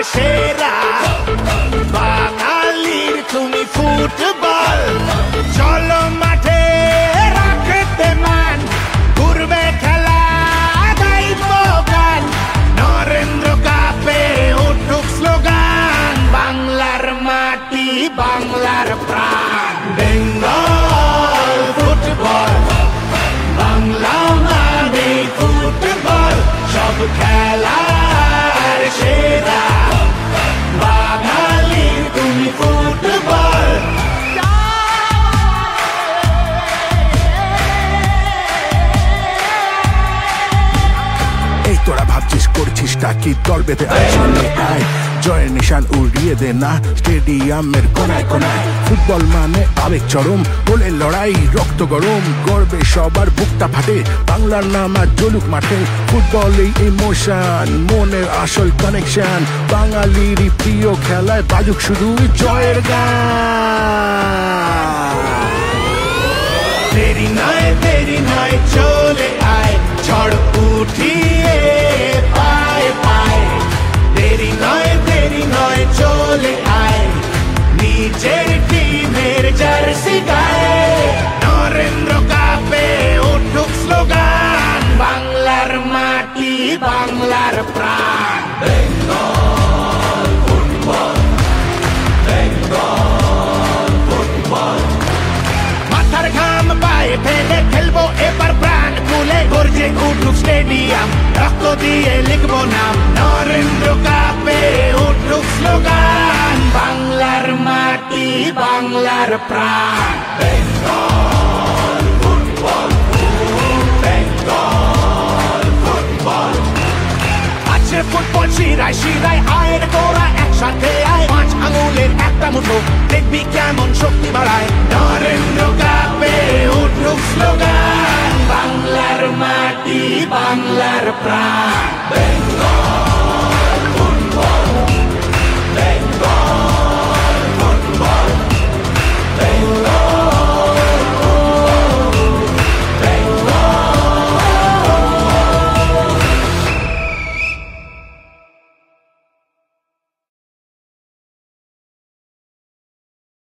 সেরা বাঙালির তুমি ফুটবল চলো মাঠে রাখতে মান ঘুরবে খেলা গাইব গান নরেন্দ্র কাপে উঠুক স্লোগান বাংলার মাটি বাংলার প্রাণ বেঙ্গল ফুটবল বাংলা মানে ফুটবল সব খেলার সেরা বাঙালির তুমি ফুটবল এই তোরা ভাবছিস করছিস কি দল বেঁধে আয় জয়ের নিশান উড়িয়ে দে না স্টেডিয়ামের কোনায় কোনায় ফুটবল মানে আবেগ চরম গোলের লড়াই রক্ত গরম গর্বে সবার বুকটা ফাটে বাংলার নাম আর জ্বলুক মাঠে ফুটবল এই ইমোশন মনের আসল কানেকশন বাঙালিরই প্রিয় খেলায় বাজুক শুধু জয়ের গান দেরি নয় চলে আয় ঝড় উঠিয়ে পায় পায় দেরি নয় চলে আয় নিজের টিমের জার্সি গায়ে নরেন্দ্র কাপে উঠুক স্লোগান বাংলার মাটি বাংলার প্রাণ বেঙ্গল ফুটবল মাথার ঘাম পায়ে ফেলে খেলবো এবার প্রাণ খুলে গর্জে উঠুক স্টেডিয়াম রক্ত দিয়ে লিখবো নাম নরেন্দ্র কাপে উঠুক স্লোগান বাংলার মাটি বাংলার প্রাণ বেঙ্গল ফুটবল আছে ফুটবল শিরায় শিরায় আয়ের গোড়া একসাথে আয় পাঁচ আঙুলের একটা মুঠো দেখবি কেমন শক্তি বাড়ায় নরেন্দ্র কাপে উঠুক স্লোগান বাংলার মাটি বাংলার প্রাণ বেঙ্গল